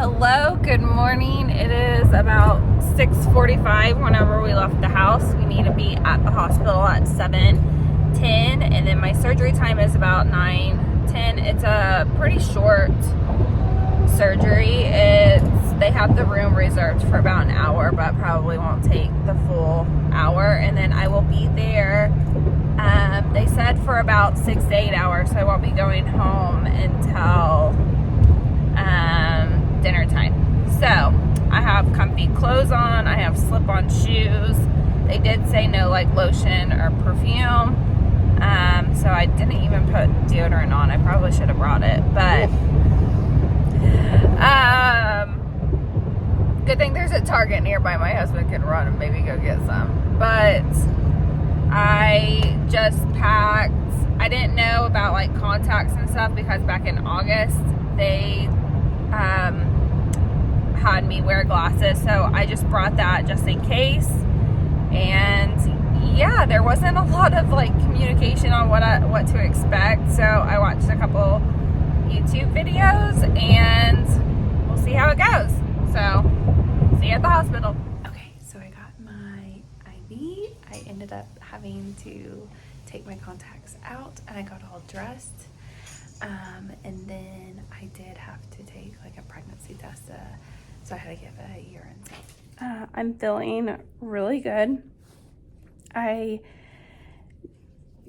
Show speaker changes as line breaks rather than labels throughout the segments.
Hello, good morning. It is about 6:45 whenever we left the house. We need to be at the hospital at 7:10, and then my surgery time is about 9:10. It's a pretty short surgery. They have the room reserved for about an hour, but probably won't take the full hour, and then I will be there. They said for about 6 to 8 hours, so I won't be going home until dinner time. So I have comfy clothes on, I have slip-on shoes. They did say no like lotion or perfume, so I didn't even put deodorant on. I probably should have brought it, but good thing there's a Target nearby. My husband can run and maybe go get some. But I just packed. I didn't know about like contacts and stuff because back in August they had me wear glasses, so I just brought that just in case. And yeah, there wasn't a lot of like communication on what to expect, so I watched a couple YouTube videos and we'll see how it goes. So see you at the hospital. Okay, so I got my IV. I ended up having to take my contacts out and I got all dressed. And then I did have to take like a pregnancy test, so I had to give a urine sample. I'm feeling really good. I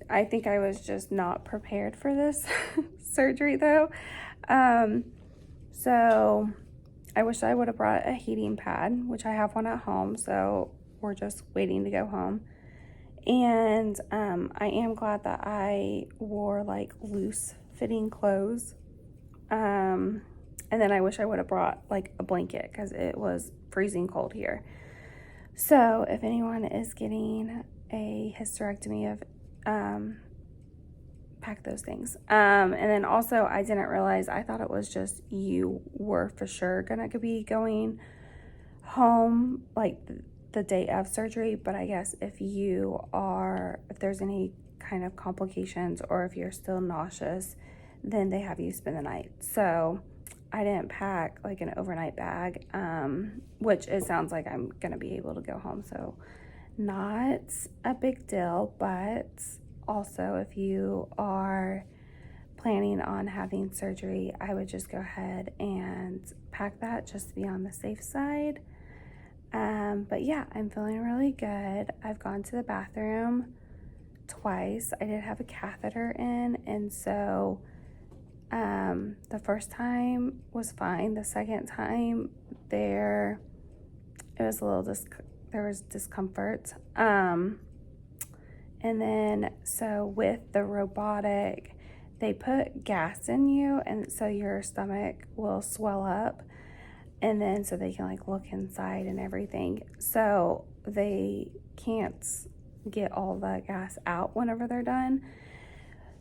think I was just not prepared for this surgery though. So I wish I would have brought a heating pad, which I have one at home, so we're just waiting to go home. And I am glad that I wore like loose fitting clothes. And then I wish I would have brought like a blanket because it was freezing cold here. So if anyone is getting a hysterectomy, pack those things. And then also I didn't realize, I thought it was just you were for sure gonna be going home like the day of surgery, but I guess if there's any kind of complications or if you're still nauseous, then they have you spend the night. So I didn't pack like an overnight bag, which it sounds like I'm gonna be able to go home, so not a big deal. But also if you are planning on having surgery, I would just go ahead and pack that just to be on the safe side. But yeah, I'm feeling really good. I've gone to the bathroom twice. I did have a catheter in, and so the first time was fine. The second time there was discomfort. And then so with the robotic, they put gas in you, and so your stomach will swell up, and then so they can like look inside and everything. So they can't get all the gas out whenever they're done.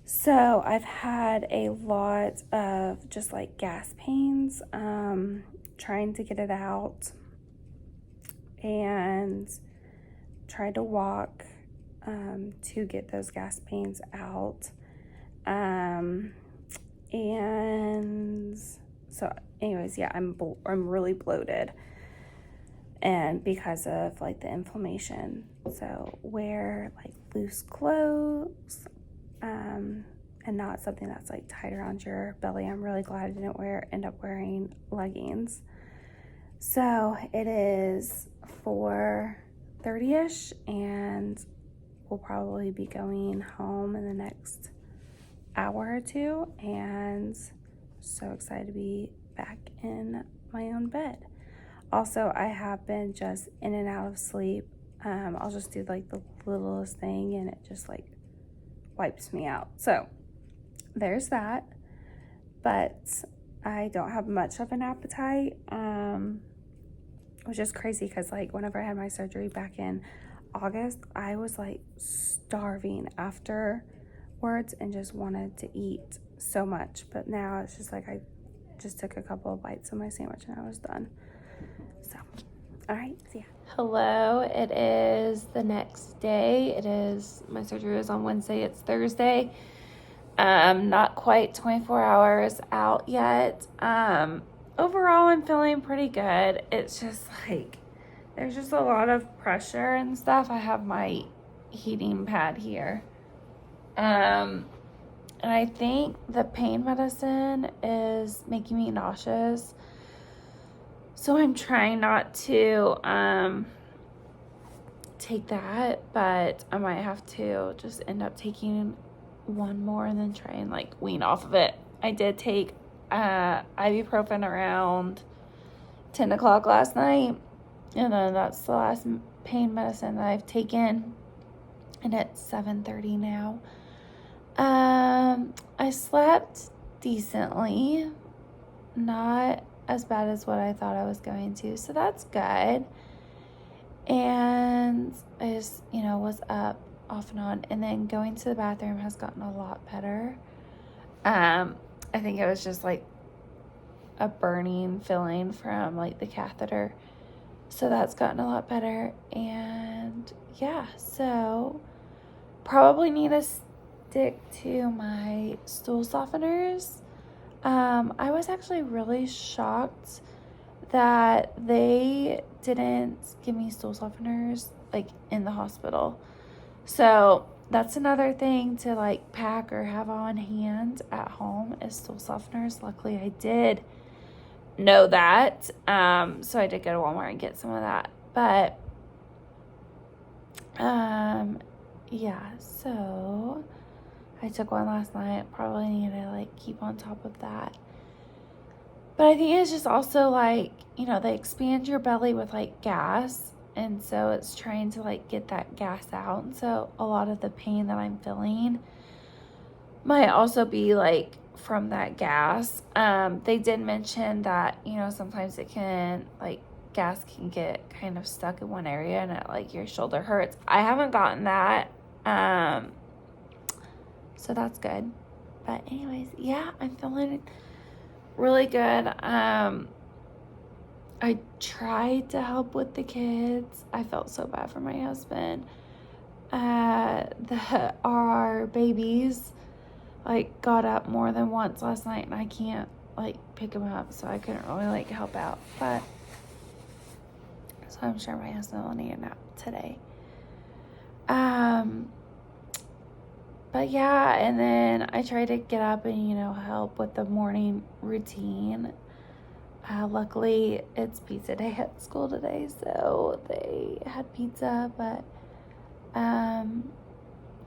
So I've had a lot of just like gas pains, trying to get it out, and tried to walk to get those gas pains out. And so anyways, yeah, I'm really bloated, and because of like the inflammation. So wear like loose clothes, and not something that's like tight around your belly. I'm really glad I didn't end up wearing leggings. So it is 4:30ish, and we'll probably be going home in the next hour or two, and so excited to be back in my own bed. Also, I have been just in and out of sleep. I'll just do like the littlest thing and it just like wipes me out. So there's that. But I don't have much of an appetite, which is crazy because like whenever I had my surgery back in August, I was like starving afterwards and just wanted to eat so much. But now it's just like I just took a couple of bites of my sandwich and I was done. So all right, see ya. Hello, it is the next day. My surgery was on Wednesday, it's Thursday. Not quite 24 hours out yet. overall I'm feeling pretty good. It's just like, there's just a lot of pressure and stuff. I have my heating pad here. And I think the pain medicine is making me nauseous. So I'm trying not to take that, but I might have to just end up taking one more and then try and like wean off of it. I did take ibuprofen around 10 o'clock last night, and then that's the last pain medicine that I've taken, and it's 7:30 now. I slept decently, not as bad as what I thought I was going to, so that's good. And I just, was up off and on, and then going to the bathroom has gotten a lot better. I think it was just like a burning feeling from like the catheter, so that's gotten a lot better. And yeah, so probably need to stick to my stool softeners. I was actually really shocked that they didn't give me stool softeners like in the hospital. So that's another thing to like pack or have on hand at home is stool softeners. Luckily I did know that. So I did go to Walmart and get some of that. But yeah, so I took one last night. Probably need to like keep on top of that. But I think it's just also like, they expand your belly with like gas. And so it's trying to like get that gas out. And so a lot of the pain that I'm feeling might also be like from that gas. They did mention that, sometimes it can like gas can get kind of stuck in one area and it like your shoulder hurts. I haven't gotten that. So that's good. But anyways, yeah, I'm feeling really good. I tried to help with the kids. I felt so bad for my husband. Our babies like got up more than once last night, and I can't like pick them up, so I couldn't really like help out. But so I'm sure my husband will need a nap today. But yeah, and then I try to get up and help with the morning routine. Luckily it's pizza day at school today, so they had pizza, but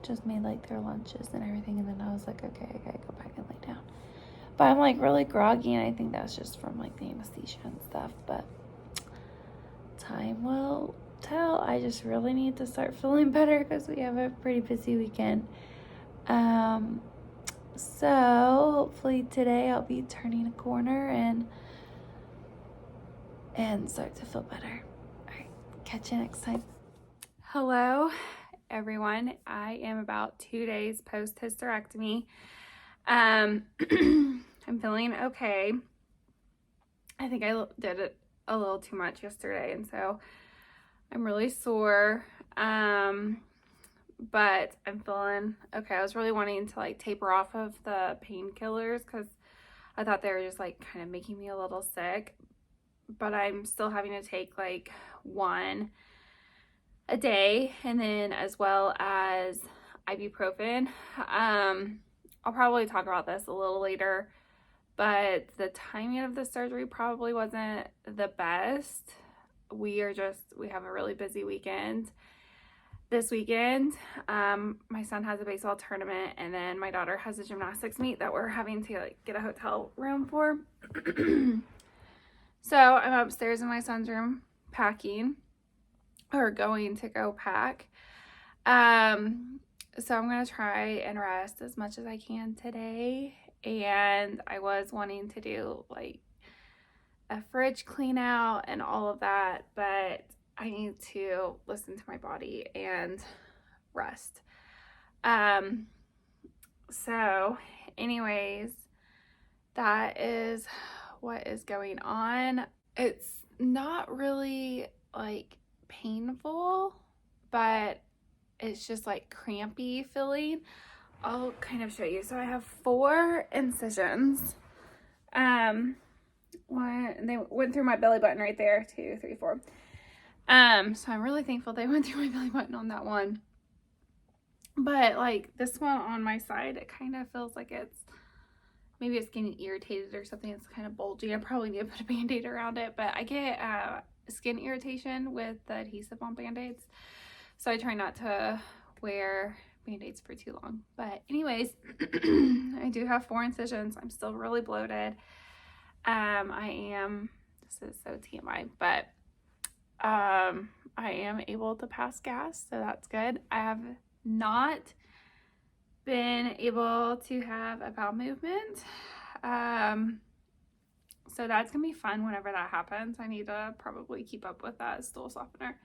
just made like their lunches and everything, and then I was like, okay, I gotta go back and lay down. But I'm like really groggy, and I think that's just from like the anesthesia and stuff, but time will tell. I just really need to start feeling better because we have a pretty busy weekend. So hopefully today I'll be turning a corner and start to feel better. All right, catch you next time. Hello, everyone. I am about 2 days post hysterectomy. I'm feeling okay. I think I did it a little too much yesterday, and so I'm really sore. But I'm feeling okay. I was really wanting to like taper off of the painkillers because I thought they were just like kind of making me a little sick. But I'm still having to take like one a day, and then as well as ibuprofen. I'll probably talk about this a little later, but the timing of the surgery probably wasn't the best. We have a really busy weekend this weekend. My son has a baseball tournament, and then my daughter has a gymnastics meet that we're having to like get a hotel room for. So I'm upstairs in my son's room packing, or going to go pack. So I'm gonna try and rest as much as I can today. And I was wanting to do like a fridge clean out and all of that, but I need to listen to my body and rest. So anyways, that is what is going on. It's not really like painful, but it's just like crampy feeling. I'll kind of show you. So I have 4 incisions.
They went through my belly button right there. 2, 3, 4. So I'm really thankful they went through my belly button on that one. But like this one on my side, it kind of feels like maybe it's getting irritated or something. It's kind of bulgy. I probably need to put a Band-Aid around it, but I get skin irritation with the adhesive on Band-Aids. So I try not to wear Band-Aids for too long. But anyways, I do have 4 incisions. I'm still really bloated. This is so TMI, but I am able to pass gas, so that's good. I have not been able to have a bowel movement. So that's gonna be fun whenever that happens. I need to probably keep up with that stool softener.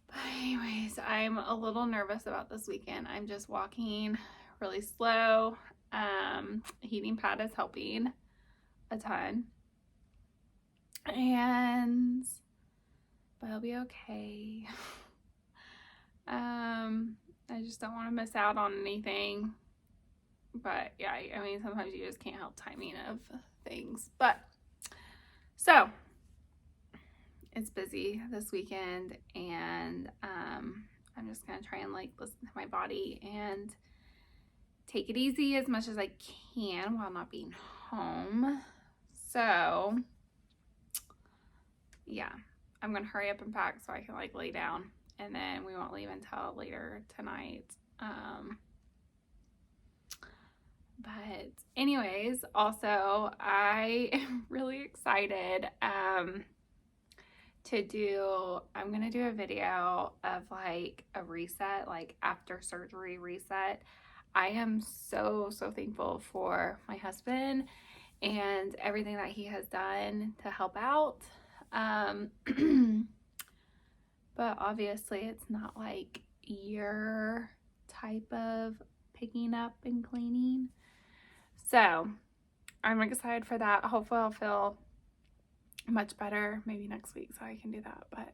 But anyways, I'm a little nervous about this weekend. I'm just walking really slow. Heating pad is helping a ton. But I'll be okay. I just don't want to miss out on anything. But yeah, I mean, sometimes you just can't help timing of things. But so it's busy this weekend, and I'm just gonna try and like listen to my body and take it easy as much as I can while not being home. So yeah, I'm gonna hurry up and pack so I can like lay down, and then we won't leave until later tonight. But anyways, also I am really excited I'm gonna do a video of like a reset, like after surgery reset. I am so thankful for my husband and everything that he has done to help out. But obviously it's not like your type of picking up and cleaning. So I'm excited for that. Hopefully I'll feel much better maybe next week so I can do that. But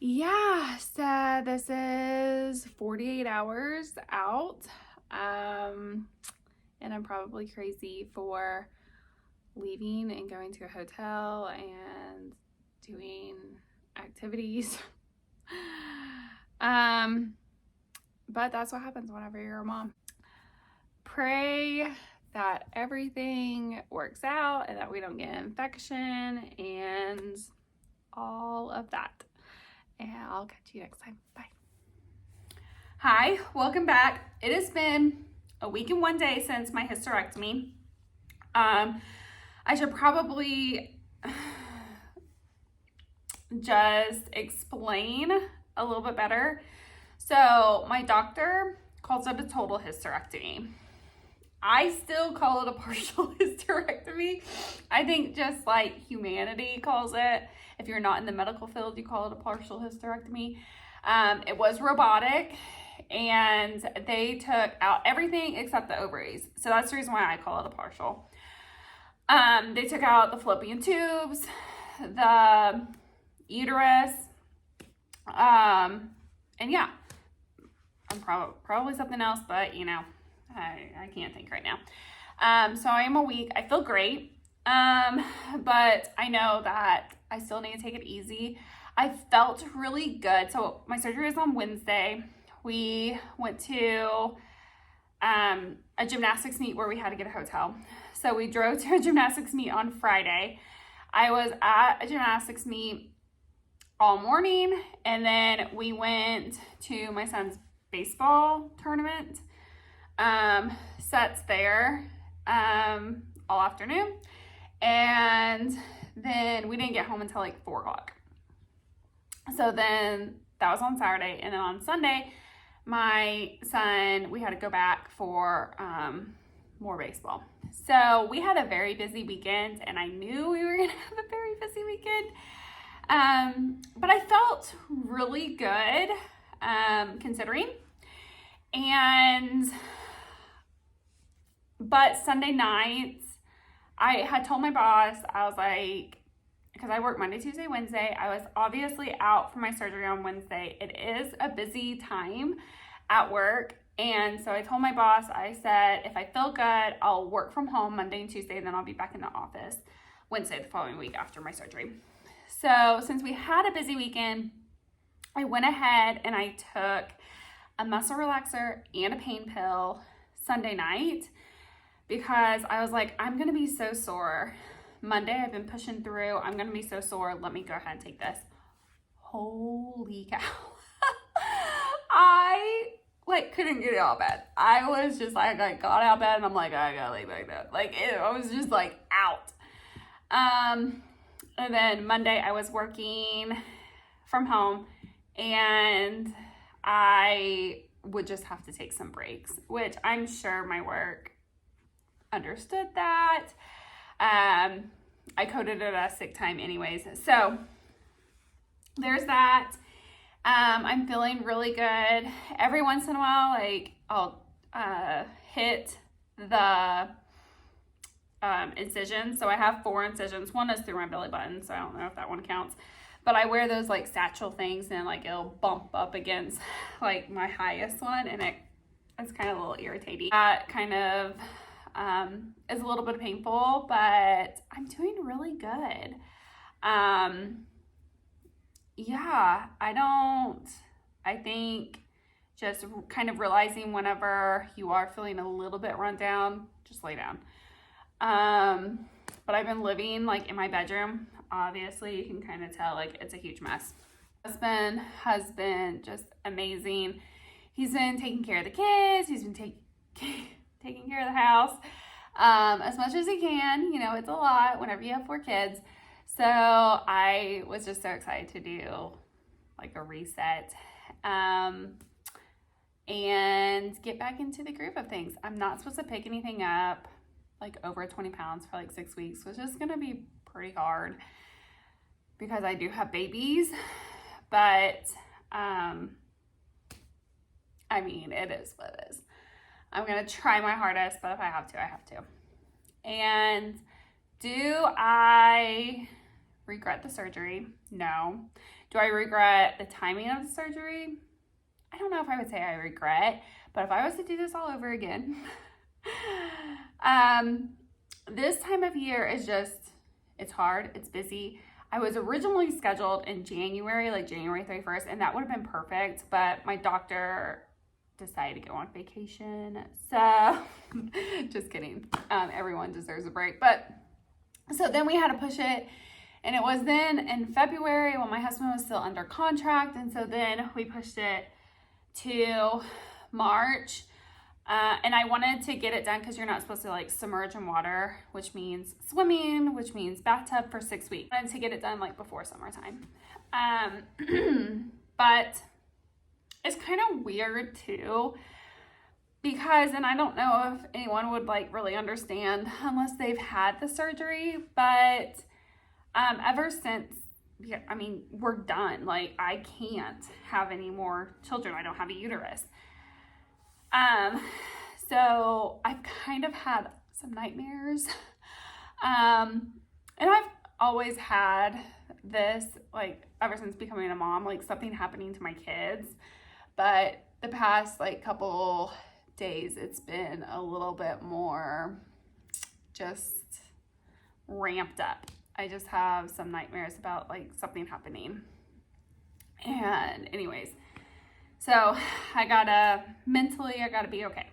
yeah, so this is 48 hours out. And I'm probably crazy for leaving and going to a hotel and doing activities. But that's what happens whenever you're a mom. Pray that everything works out and that we don't get an infection and all of that. And I'll catch you next time. Bye. Hi, welcome back. It has been a week and 1 day since my hysterectomy. I should probably just explain a little bit better. So my doctor calls it a total hysterectomy. I still call it a partial hysterectomy. I think just like humanity calls it. If you're not in the medical field, you call it a partial hysterectomy. It was robotic, and they took out everything except the ovaries. So that's the reason why I call it a partial. They took out the fallopian tubes, the uterus, and yeah, I'm probably something else, but you know, I can't think right now. So I am a week. I feel great. But I know that I still need to take it easy. I felt really good. So my surgery was on Wednesday. We went to a gymnastics meet where we had to get a hotel. So we drove to a gymnastics meet on Friday. I was at a gymnastics meet all morning, and then we went to my son's baseball tournament. Sets there all afternoon, and then we didn't get home until like 4 o'clock. So then that was on Saturday, and then on Sunday my son, we had to go back for more baseball. So we had a very busy weekend, and I knew we were gonna have a very busy weekend, but I felt really good considering. But Sunday nights, I had told my boss, I was like, because I work Monday, Tuesday, Wednesday, I was obviously out for my surgery on Wednesday. It is a busy time at work, And so I told my boss, I said, if I feel good, I'll work from home Monday and Tuesday, and then I'll be back in the office Wednesday the following week after my surgery. So since we had a busy weekend, I went ahead and I took a muscle relaxer and a pain pill Sunday night because I was like, I'm going to be so sore. Monday, I've been pushing through. I'm going to be so sore. Let me go ahead and take this. Holy cow. I couldn't get out of bed. I was just like, I got out of bed and I'm like, I gotta lay back down. I was just like out. And then Monday I was working from home and I would just have to take some breaks, which I'm sure my work understood that. I coded it as sick time anyways. So there's that. I'm feeling really good. Every once in a while, I'll hit the incisions. So I have 4 incisions. One is through my belly button, so I don't know if that one counts. But I wear those satchel things, and it'll bump up against my highest one, and it's kind of a little irritating. That kind of is a little bit painful, but I'm doing really good. Yeah, I think just kind of realizing whenever you are feeling a little bit run down, just lay down. But I've been living in my bedroom. Obviously, you can kind of tell it's a huge mess. Husband has been just amazing. He's been taking care of the kids. He's been taking care of the house as much as he can. It's a lot whenever you have 4 kids. So I was just so excited to do a reset and get back into the groove of things. I'm not supposed to pick anything up over 20 pounds for 6 weeks, which is going to be pretty hard because I do have babies. But it is what it is. I'm going to try my hardest, but if I have to, I have to. And do I regret the surgery? No. Do I regret the timing of the surgery? I don't know if I would say I regret, but if I was to do this all over again, this time of year is it's hard, it's busy. I was originally scheduled in January, January 31st, and that would have been perfect, but my doctor decided to go on vacation. So just kidding. Everyone deserves a break. But so then we had to push it. And it was then in February when my husband was still under contract. And so then we pushed it to March. And I wanted to get it done because you're not supposed to submerge in water, which means swimming, which means bathtub for 6 weeks. I wanted to get it done before summertime. But it's kind of weird too, because, and I don't know if anyone would really understand unless they've had the surgery, but ever since, we're done. I can't have any more children. I don't have a uterus. So I've kind of had some nightmares. And I've always had this, ever since becoming a mom, something happening to my kids. But the past couple days, it's been a little bit more just ramped up. I just have some nightmares about something happening. And anyways, so I gotta be okay.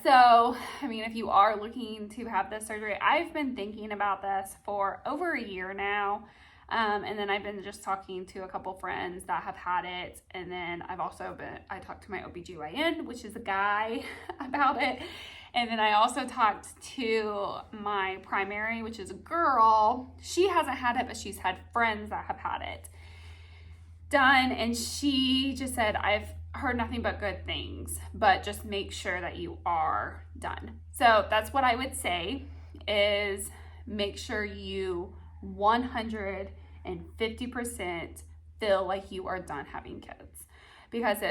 So, if you are looking to have this surgery, I've been thinking about this for over a year now. And then I've been just talking to a couple friends that have had it. And then I talked to my OBGYN, which is a guy, about it. And then I also talked to my primary, which is a girl. She hasn't had it, but she's had friends that have had it done. And she just said, I've heard nothing but good things, but just make sure that you are done. So that's what I would say is make sure you 150% feel like you are done having kids. Because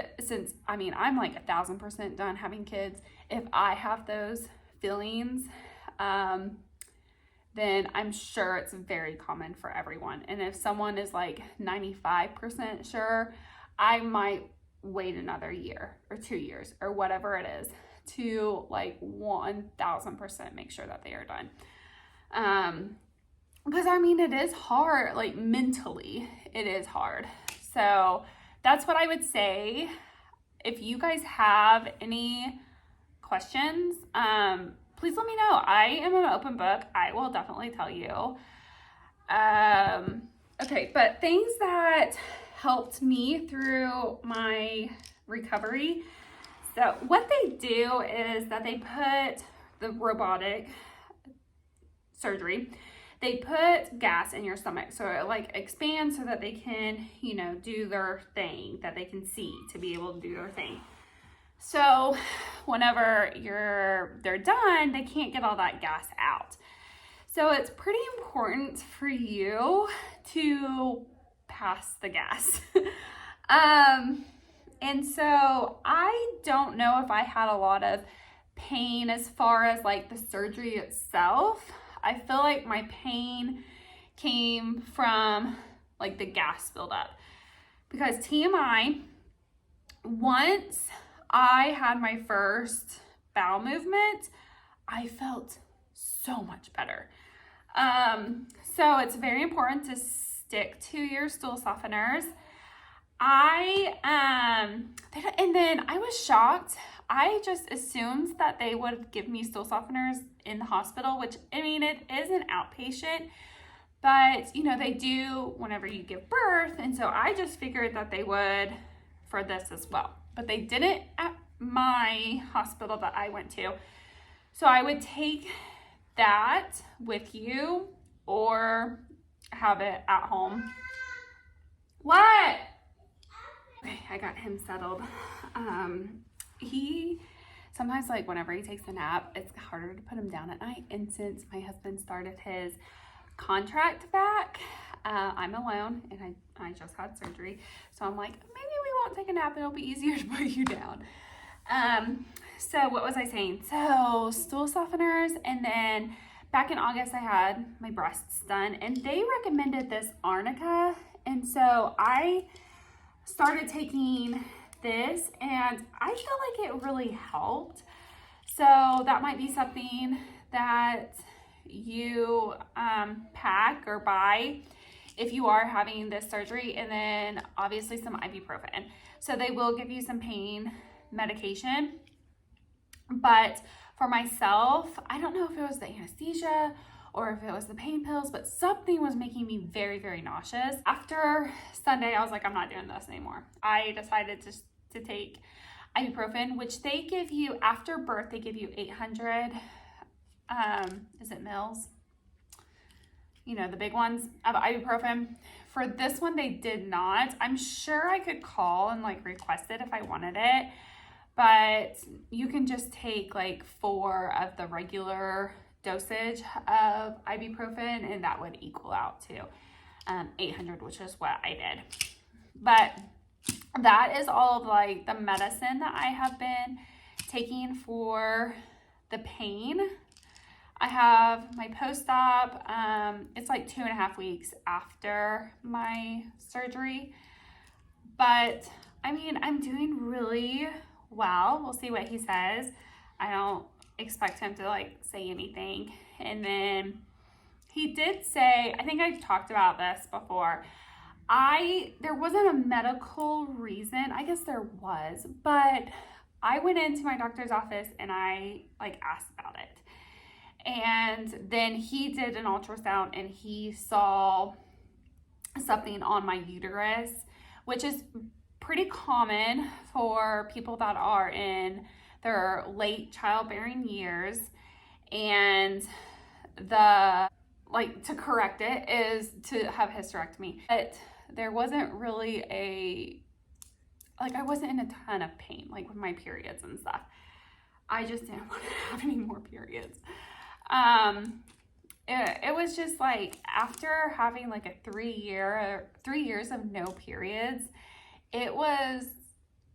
I'm 1,000% done having kids. If I have those feelings, then I'm sure it's very common for everyone. And if someone is 95% sure, I might wait another year or 2 years or whatever it is to like 1000% make sure that they are done. Because I mean, it is hard, like mentally, it is hard. So that's what I would say. If you guys have any questions, please let me know. I am an open book. I will definitely tell you. Okay, but things that helped me through my recovery. So what they do is that they put the robotic surgery, they put gas in your stomach. So it like expands so that they can, you know, do their thing, that they can see to be able to do their thing. So whenever they're done, they can't get all that gas out. So it's pretty important for you to pass the gas. And so I don't know if I had a lot of pain as far as like the surgery itself. I feel like my pain came from like the gas buildup. Because TMI, once I had my first bowel movement, I felt so much better. So it's very important to stick to your stool softeners. And then I was shocked. I just assumed that they would give me stool softeners in the hospital, which, I mean, it is an outpatient, but, you know, they do whenever you give birth. And so I just figured that they would for this as well, but they didn't at my hospital that I went to. So I would take that with you or have it at home. What? Okay, I got him settled. He sometimes, like, whenever he takes a nap, it's harder to put him down at night. And since my husband started his contract back, I'm alone and I just had surgery. So I'm like, maybe we won't take a nap. It'll be easier to put you down. So what was I saying? So stool softeners, and then back in August I had my breasts done and they recommended this arnica. And so I started taking this and I feel like it really helped. So that might be something that you pack or buy if you are having this surgery, and then obviously some ibuprofen. So they will give you some pain medication, but for myself, I don't know if it was the anesthesia or if it was the pain pills, but something was making me very, very nauseous. After Sunday, I was like, I'm not doing this anymore. I decided to take ibuprofen, which they give you after birth. They give you 800, is it mils? You know, the big ones of ibuprofen. For this one, they did not. I'm sure I could call and like request it if I wanted it, but you can just take like 4 of the regular dosage of ibuprofen and that would equal out to 800, which is what I did. But that is all of like the medicine that I have been taking for the pain. I have my post-op, it's like 2.5 weeks after my surgery, but I mean, I'm doing really well. We'll see what he says. I don't expect him to like say anything. And then he did say, I think I've talked about this before, there wasn't a medical reason, I guess there was, but I went into my doctor's office and I like asked about it. And then he did an ultrasound and he saw something on my uterus, which is pretty common for people that are in their late childbearing years. And to correct it is to have hysterectomy. But there wasn't really I wasn't in a ton of pain, like with my periods and stuff. I just didn't want to have any more periods. It was just like after having like a 3 years of no periods, it was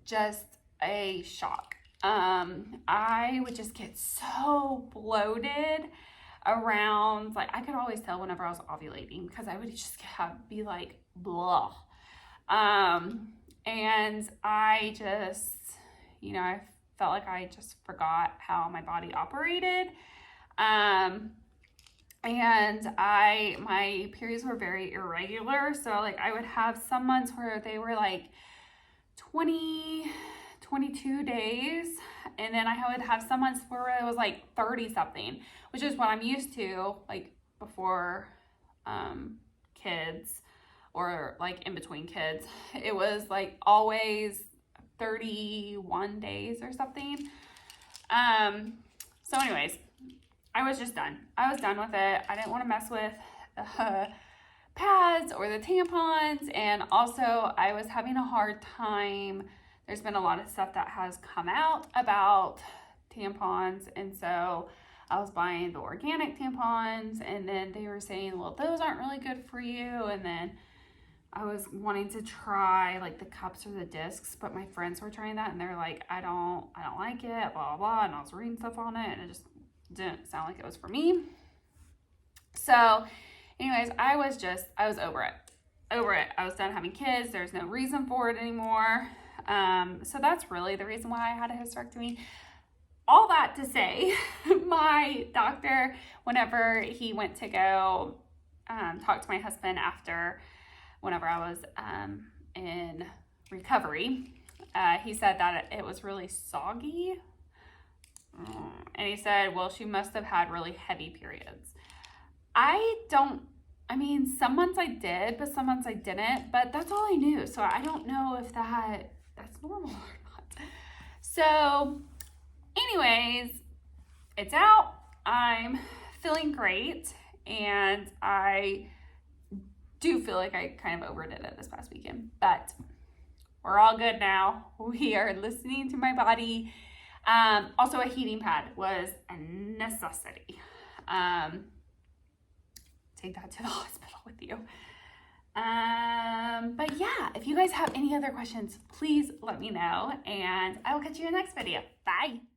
just a shock. I would just get so bloated around, like I could always tell whenever I was ovulating because I would just be like blah. And I just, I felt like I just forgot how my body operated. And my periods were very irregular. So like I would have some months where they were like 20, 22 days. And then I would have some months where it was like 30 something, which is what I'm used to, like before kids, or like in between kids. It was like always 31 days or something. So anyways, I was just done. I was done with it. I didn't want to mess with pads or the tampons. And also I was having a hard time. There's been a lot of stuff that has come out about tampons. And so I was buying the organic tampons, and then they were saying, well, those aren't really good for you. And then I was wanting to try like the cups or the discs, but my friends were trying that and they're like, I don't like it, blah, blah, blah. And I was reading stuff on it and it just didn't sound like it was for me. So anyways, I was over it. I was done having kids. There's no reason for it anymore. So that's really the reason why I had a hysterectomy. All that to say, my doctor, whenever he went to go talk to my husband whenever I was in recovery, he said that it was really soggy. And he said, well, she must have had really heavy periods. Some months I did, but some months I didn't, but that's all I knew. So I don't know if that's normal or not. So anyways, it's out. I'm feeling great, and I do feel like I kind of overdid it this past weekend, but we're all good now. We are listening to my body. Also, a heating pad was a necessity. Take that to the hospital with you. But yeah, if you guys have any other questions, please let me know, and I will catch you in the next video. Bye.